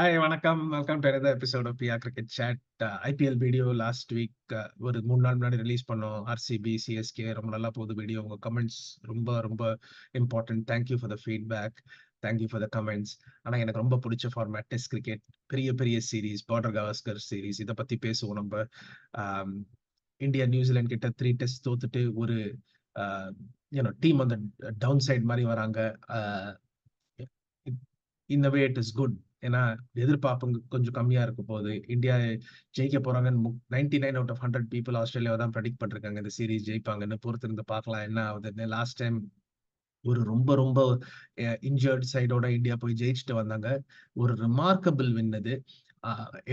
Hi வணக்கம். Welcome to another episode of PR cricket chat. IPL video last week ஒரு 3 நாள் முன்னாடி release பண்ணோம். ஆர்சிபி, சிஎஸ்கே ரொம்ப நல்லா போகுது வீடியோ. உங்க கமெண்ட்ஸ் ரொம்ப ரொம்ப important. Thank you for the feedback. Thank you for the comments. ஆனா எனக்கு ரொம்ப பிடிச்ச ஃபார்மேட் டெஸ்ட் கிரிக்கெட். பெரிய பெரிய சீரீஸ், பார்டர் கவாஸ்கர் சீரீஸ், இதை பத்தி பேசுவோம் நம்ம. இந்தியா நியூசிலாந்து கிட்ட 3 டெஸ்ட் தோத்துட்டு ஒரு டீம் அந்த டவுன் சைட் மாதிரி வராங்க. இன் வே இட் இஸ் குட். ஏன்னா எதிர்பார்ப்பு கொஞ்சம் கம்மியா இருக்க போகுது. இந்தியா ஜெயிக்க போறாங்கன்னு 99 அவுட் ஆஃப் 100 பீப்புள் ஆஸ்திரேலியாவை தான் ப்ரெடிக்ட் பண்றாங்க இந்த சீரீஸ் ஜெயிப்பாங்கன்னு. பொறுத்திருந்து பார்க்கலாம் என்ன ஆகுதுன்னு. லாஸ்ட் டைம் ஒரு ரொம்ப ரொம்ப இன்ஜர்ட் சைடோட இந்தியா போய் ஜெயிச்சுட்டு வந்தாங்க. ஒரு ரிமார்க்கபிள் வின் அது.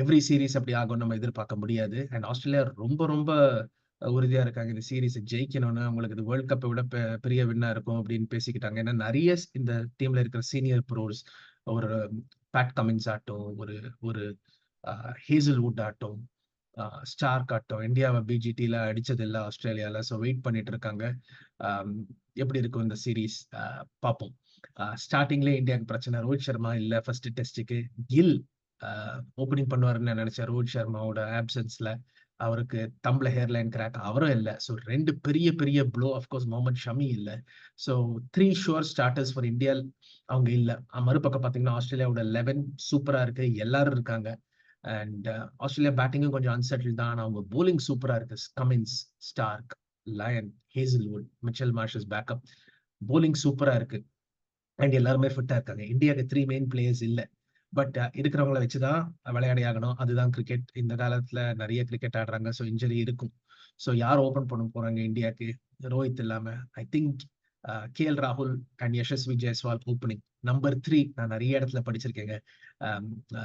எவ்ரி சீரீஸ் அப்படி ஆகும் நம்ம எதிர்பார்க்க முடியாது. அண்ட் ஆஸ்திரேலியா ரொம்ப ரொம்ப உறுதியா இருக்காங்க இந்த சீரீஸ் ஜெயிக்கணும்னு. அவங்களுக்கு இது வேர்ல்ட் கப்பை விட பெரிய வின்னா இருக்கும் அப்படின்னு பேசிக்கிட்டாங்க. ஏன்னா நிறைய இந்த டீம்ல இருக்கிற சீனியர் ப்ரோஸ், ஒரு பேட் கமின்ஸ் ஆட்டும், ஒரு ஒரு ஹேசல்வுட் ஆட்டும், ஸ்டார்க் ஆட்டும், இந்தியாவை பிஜிடில அடிச்சது இல்லை ஆஸ்திரேலியால. ஸோ வெயிட் பண்ணிட்டு இருக்காங்க. எப்படி இருக்கும் இந்த சீரீஸ் பார்ப்போம். ஸ்டார்டிங்லேயே இந்தியாவுக்கு பிரச்சனை. ரோஹித் சர்மா இல்லை ஃபர்ஸ்ட் டெஸ்ட்டுக்கு. கில் ஓப்பனிங் பண்ணுவாருன்னு நான் நினைச்சேன். ரோஹித் சர்மாவோட ஆப்சன்ஸ்ல அவருக்கு தம்பல ஹேர்லைன் கிராக், அவரும் இல்லை. ஸோ 2 பெரிய பெரிய ப்ளோ. அஃப்கோர்ஸ் முகமது ஷமி இல்லை. So 3 sure starters for India அவங்க இல்லை. மறுபக்கம் பார்த்தீங்கன்னா ஆஸ்திரேலியாவோட 11 சூப்பரா இருக்கு, எல்லாரும் இருக்காங்க. அண்ட் ஆஸ்திரேலியா பேட்டிங்கும் கொஞ்சம் அன்செட்டில் தான். அவங்க போலிங் சூப்பரா இருக்கு. Cummins, Starc, Lyon, Hazlewood, Mitchell Marsh's backup. Bowling சூப்பரா இருக்கு. அண்ட் எல்லாருமே ஃபிட்டா இருக்காங்க. இந்தியாவுக்கு 3 மெயின் பிளேயர்ஸ் இல்லை. பட் இருக்கிறவங்கள வச்சுதான் விளையாடி ஆகணும். அதுதான் கிரிக்கெட். இந்த காலத்துல நிறைய கிரிக்கெட் ஆடுறாங்க. ஸோ இன்ஜரி இருக்கும். ஸோ யார் ஓபன் பண்ண போறாங்க இந்தியாவுக்கு ரோஹித் இல்லாம? ஐ திங்க் கேஎல் ராகுல் and Yashasvi Jaiswal opening. Number 3 நான் நிறைய இடத்துல படிச்சிருக்கேங்க.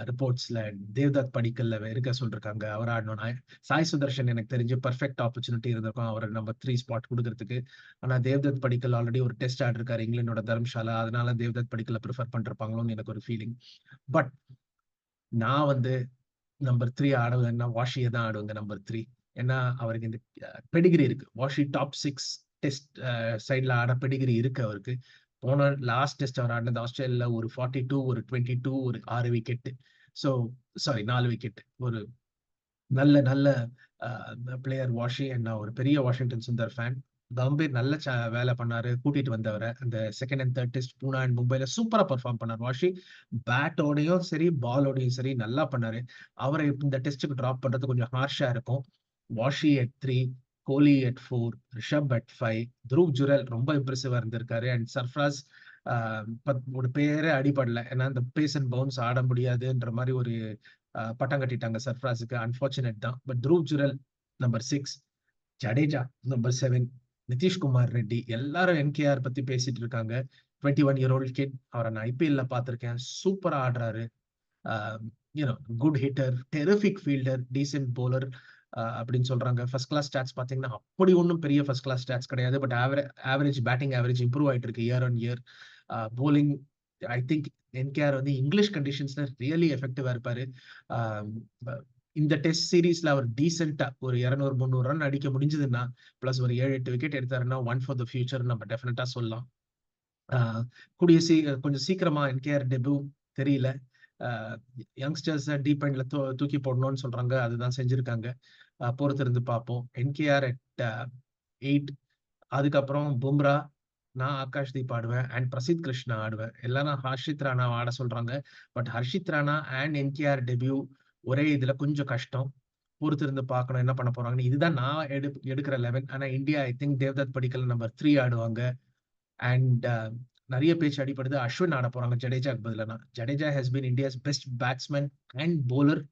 ரிப்போர்ட்ஸ்ல தேவ்தத் படிக்கல்ல இருக்க சொல்லிருக்காங்க. அவர் ஆடணும். சாய் சுதர்ஷன் எனக்கு தெரிஞ்சு பர்ஃபெக்ட் ஆப்பர்ச்சுனிட்டி இருந்திருக்கும் அவர் நம்பர் 3 ஸ்பாட் கொடுக்கறதுக்கு. ஆனா தேவ்தத் படிக்கல் ஆல்ரெடி ஒரு டெஸ்ட் ஆடிருக்காரு இங்கிலாண்டோட தர்மசாலா. அதனால தேவ்தத் படிக்கல ப்ரிஃபர் பண்ணிருப்பாங்களோன்னு எனக்கு ஒரு ஃபீலிங். பட் நான் வந்து நம்பர் 3 ஆடுவேன்னா வாஷியை தான் ஆடுவேங்க நம்பர் 3. ஏன்னா அவருக்கு இந்த பெடிகிரி இருக்கு. வாஷி டாப் 6 டெஸ்ட் சைட்ல ஆட பெடிகிரி இருக்கு அவருக்கு. போன லாஸ்ட் டெஸ்ட் அவர் ஆடினது ஆஸ்திரேலியால ஒரு 42, ஒரு 22, ஒரு 6 விக்கெட். So sorry 4 wicket. ஒரு நல்ல நல்ல பிளேயர் வாஷி. நான் ஒரு பெரிய வாஷிங்டன் சுந்தர் ஃபேன். கம்பீர் நல்ல வேலை பண்ணாரு, கூட்டிட்டு வந்தவரை. அந்த second and third test Poona and மும்பைல சூப்பரா பெர்ஃபார்ம் பண்ணார் வாஷி. பேட்டோடையும் சரி பாலோடையும் சரி நல்லா பண்ணாரு. அவரை இந்த டெஸ்ட்டுக்கு டிராப் பண்றது கொஞ்சம் ஹார்ஷா இருக்கும். Washi at 3, Kohli at 4, Rishabh at 5, Dhruv Jurel ரொம்ப இம்ப்ரெசிவா இருந்திருக்காரு. அண்ட் சர்ஃப்ராஸ் ஒரு பேரே அடிபடல. ஏன்னா இந்த பேஸ் அண்ட் பவுன்ஸ் ஆட முடியாதுன்ற மாதிரி ஒரு பட்டம் கட்டிட்டாங்க சர்ஃப்ராஸுக்கு. அன்பார்ச்சுனேட் தான். But Dhruv Jurel number 6, Jadeja number 7, Nitish Kumar Reddy, எல்லாரும் என்கேஆர் பத்தி பேசிட்டு இருக்காங்க. 21 year old கிட். அவரை நான் ஐபிஎல்ல பார்த்திருக்கேன். சூப்பரா ஆடுறாரு. Good hitter, terrific fielder, decent bowler அப்படின்னு சொல்றாங்க. ஃபர்ஸ்ட் கிளாஸ் ஸ்டாட்ஸ் பாத்தீங்கன்னா அப்படி ஒன்றும் பெரிய ஃபர்ஸ்ட் கிளாஸ் ஸ்டாட்ஸ் கிடையாது. But average batting average improve ஆயிட்டு இருக்கு year on year. Bowling I think NKR வந்து இங்கிலீஷ் கண்டிஷன்ஸ்ல ரியலி எஃபெக்டிவா இருப்பாரு. இந்த டெஸ்ட் சீரீஸ்ல அவர் டீசென்டா ஒரு 200-300 ரன் அடிக்க முடிஞ்சதுன்னா, பிளஸ் ஒரு 7-8 விக்கெட் எடுத்தாருன்னா ஒன் ஃபார் த ஃபியூச்சர் நம்ம டெஃபினட்டா சொல்லலாம். கொஞ்சம் சீக்கிரமா என்கேஆர் டெபியூ தெரியல. யங்ஸ்டர்ஸ் டீப் எண்ட்ல தூக்கி போடணும்னு சொல்றாங்க. அதுதான் செஞ்சிருக்காங்க. பொறுத்திருந்து பார்ப்போம். NKR at 8. அதுக்கப்புறம் பும்ரா, நான் ஆகாஷ் தீப் ஆடுவேன் அண்ட் பிரசித் கிருஷ்ணா ஆடுவேன். எல்லாரும் ஹர்ஷித் ராணா ஆட சொல்றாங்க. But Harshit Rana and NKR debut ஒரே இதுல கொஞ்சம் கஷ்டம். பொறுத்திருந்து பார்க்கணும் என்ன பண்ண போறாங்கன்னு. இதுதான் நான் எடுக்கிற 11. ஆனா India I think Devdutt Padikkal number 3 ஆடுவாங்க. அண்ட் நிறைய பேச்சு அடிப்படுது அஸ்வின் ஆட போறாங்க ஜடேஜாக்கு பதிலாக. Jadeja has been India's best batsman and bowler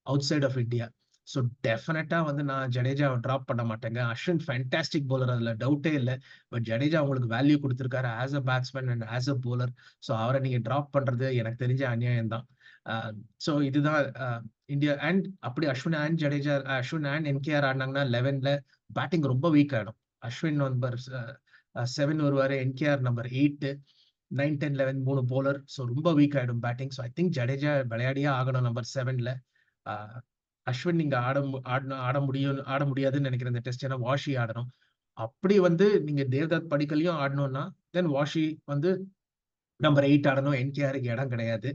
outside of India. So டெஃபினட்டா வந்து நான் ஜடேஜாவை டிராப் பண்ண மாட்டேங்க. அஸ்வின் ஃபேண்டாஸ்டிக் போலர், அதுல டவுட்டே இல்லை. பட் ஜடேஜா உங்களுக்கு வேல்யூ கொடுத்திருக்காரு as a batsman and as a bowler. So அவரை நீங்க டிராப் பண்றது எனக்கு தெரிஞ்ச அநியாயம் தான். ஸோ இதுதான் இந்தியா. அண்ட் அப்படி அஸ்வின் அண்ட் என்கேஆர் ஆடினாங்கன்னா 11ல பேட்டிங் ரொம்ப வீக் ஆயிடும். அஸ்வின் நம்பர் 7 வருவாரு, என்கேஆர் நம்பர் 8, 9, 10, 11 3 போலர். ஸோ ரொம்ப வீக் ஆயிடும் batting. So I think Jadeja விளையாடியே ஆகணும் நம்பர் 7ல. அஸ்வின் நீங்க ஆட முடியாதுன்னு நினைக்கிறேன் இந்த டெஸ்ட். ஏன்னா வாஷி ஆடணும். அப்படி வந்து நீங்க தேவ்தத் படிக்கலையும் ஆடணும்னா தென் வாஷி வந்து நம்பர் 8 ஆடணும். என்கேஆருக்கு இடம் கிடையாது.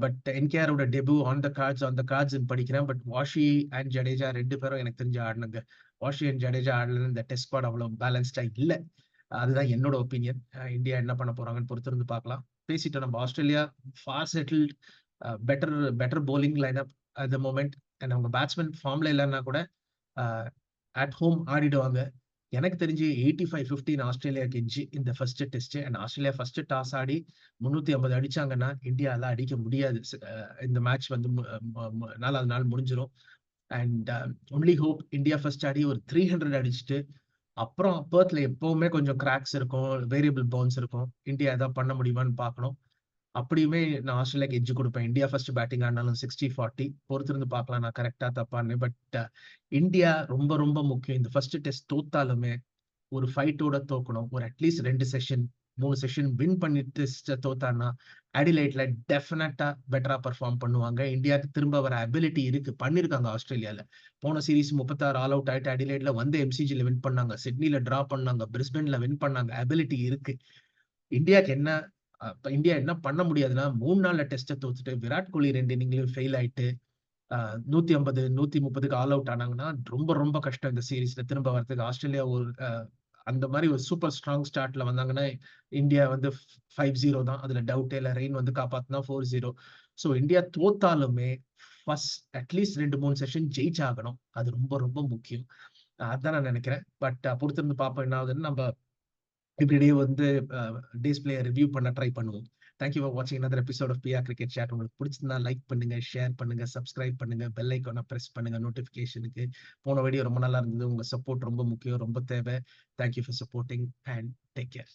பட் என்கேஆரோட டெபு ஆன் த கார்ட்ஸ் படிக்கிறேன். பட் வாஷி அண்ட் ஜடேஜா 2 பேரும் எனக்கு தெரிஞ்சு ஆடுனாங்க. வாஷி அண்ட் ஜடேஜா ஆடல இந்த டெஸ்ட் ஸ்குவாட் அவ்வளவு பேலன்ஸ்டா இல்ல. அதுதான் என்னோட ஒப்பீனியன். இந்தியா என்ன பண்ண போறாங்கன்னு பொறுத்திருந்து பார்க்கலாம். பேசிட்டோம் நம்ம Australia for settled, better better bowling lineup at the moment. And அவங்க பேட்ஸ்மேன் ஃபார்ம்ல இல்லைன்னா கூட அட் ஹோம் ஆடிடுவாங்க. எனக்கு தெரிஞ்சு 85-15 ஆஸ்திரேலியாக்கு எட்ஜ் இந்த first test. And Australia first toss ஆடி 350 அடிச்சாங்கன்னா இந்தியால அடிக்க முடியாது. இந்த மேட்ச் வந்து 4வது நாள் முடிஞ்சிரும். And only hope India first ஆடி ஒரு 300 அடிச்சுட்டு அப்புறம் பெர்த்ல எப்பவுமே கொஞ்சம் கிராக்ஸ் இருக்கும், வேரியபிள் பவுன்ஸ் இருக்கும். இந்தியா ஏதாவது பண்ண முடியுமான்னு பார்க்கணும். அப்படியுமே நான் ஆஸ்திரேலியாக்கு எட்ஜ் கொடுப்பேன். இந்தியா ஃபர்ஸ்ட் பேட்டிங் ஆடினாலும் 60-40 பொறுத்திருந்து பார்க்கலாம் நான் கரெக்டா தப்பான்னு. பட் இந்தியா ரொம்ப ரொம்ப முக்கியம். இந்த ஃபர்ஸ்ட் டெஸ்ட் தோத்தாலுமே ஒரு ஃபைட்டோட தோக்கணும். ஒரு அட்லீஸ்ட் 2 செஷன் 3 செஷன் வின் பண்ணி டெஸ்ட் தோத்தான்னா அடிலைட்ல டெஃபினட்டா பெட்டரா பெர்ஃபார்ம் பண்ணுவாங்க. இந்தியாவுக்கு திரும்ப வர அபிலிட்டி இருக்கு. பண்ணிருக்காங்க ஆஸ்திரேலியால. போன சீரிஸ் 36 ஆல் அவுட் ஆயிட்டு அடிலைட்ல வந்து எம்சிஜில வின் பண்ணாங்க. சிட்னில டிரா பண்ணாங்க. பிரிஸ்பேன்ல வின் பண்ணாங்க. அபிலிட்டி இருக்கு. இந்தியாக்கு என்ன இந்தியா என்ன பண்ண முடியாதுன்னா 3 நாள்ல டெஸ்ட தோத்துட்டு விராட் கோலி 2 இன்னிங்லயும் ஃபெயில் ஆயிட்டு 150 130க்கு ஆல் அவுட் ஆனாங்கன்னா ரொம்ப ரொம்ப கஷ்டம் இந்த சீரிஸ்ல திரும்ப வரதுக்கு. ஆஸ்திரேலியா ஒரு அந்த மாதிரி ஒரு சூப்பர் ஸ்ட்ராங் ஸ்டார்ட்ல வந்தாங்கன்னா இந்தியா வந்து 5-0 தான். அதுல டவுட்டே இல்ல. ரெயின் வந்து காப்பாத்தினா 4-0. ஸோ இந்தியா தோத்தாலுமே ஃபர்ஸ்ட் அட்லீஸ்ட் 2-3 செஷன் ஜெயிச்சாகணும். அது ரொம்ப ரொம்ப முக்கியம். அதான் நான் நினைக்கிறேன். பட் பொறுத்திருந்து பார்ப்போம் என்ன ஆகுதுன்னு. நம்ம இப்படியே வந்து டேஸ் பிளேயை ரிவ்யூ பண்ண ட்ரை பண்ணுவோம். தேங்க்யூ ஃபார் வாட்சிங் another episode of PR cricket chat. உங்களுக்கு பிடிச்சிருந்தா லைக் பண்ணுங்க, ஷேர் பண்ணுங்க, சப்ஸ்கிரைப் பண்ணுங்க, பெல் ஐக்கானை பிரஸ் பண்ணுங்க நோட்டிபிகேஷனுக்கு. போன வீடியோ ரொம்ப நல்லா இருந்தது. உங்க சப்போர்ட் ரொம்ப முக்கியம், ரொம்ப தேவை. Thank you for supporting and take care.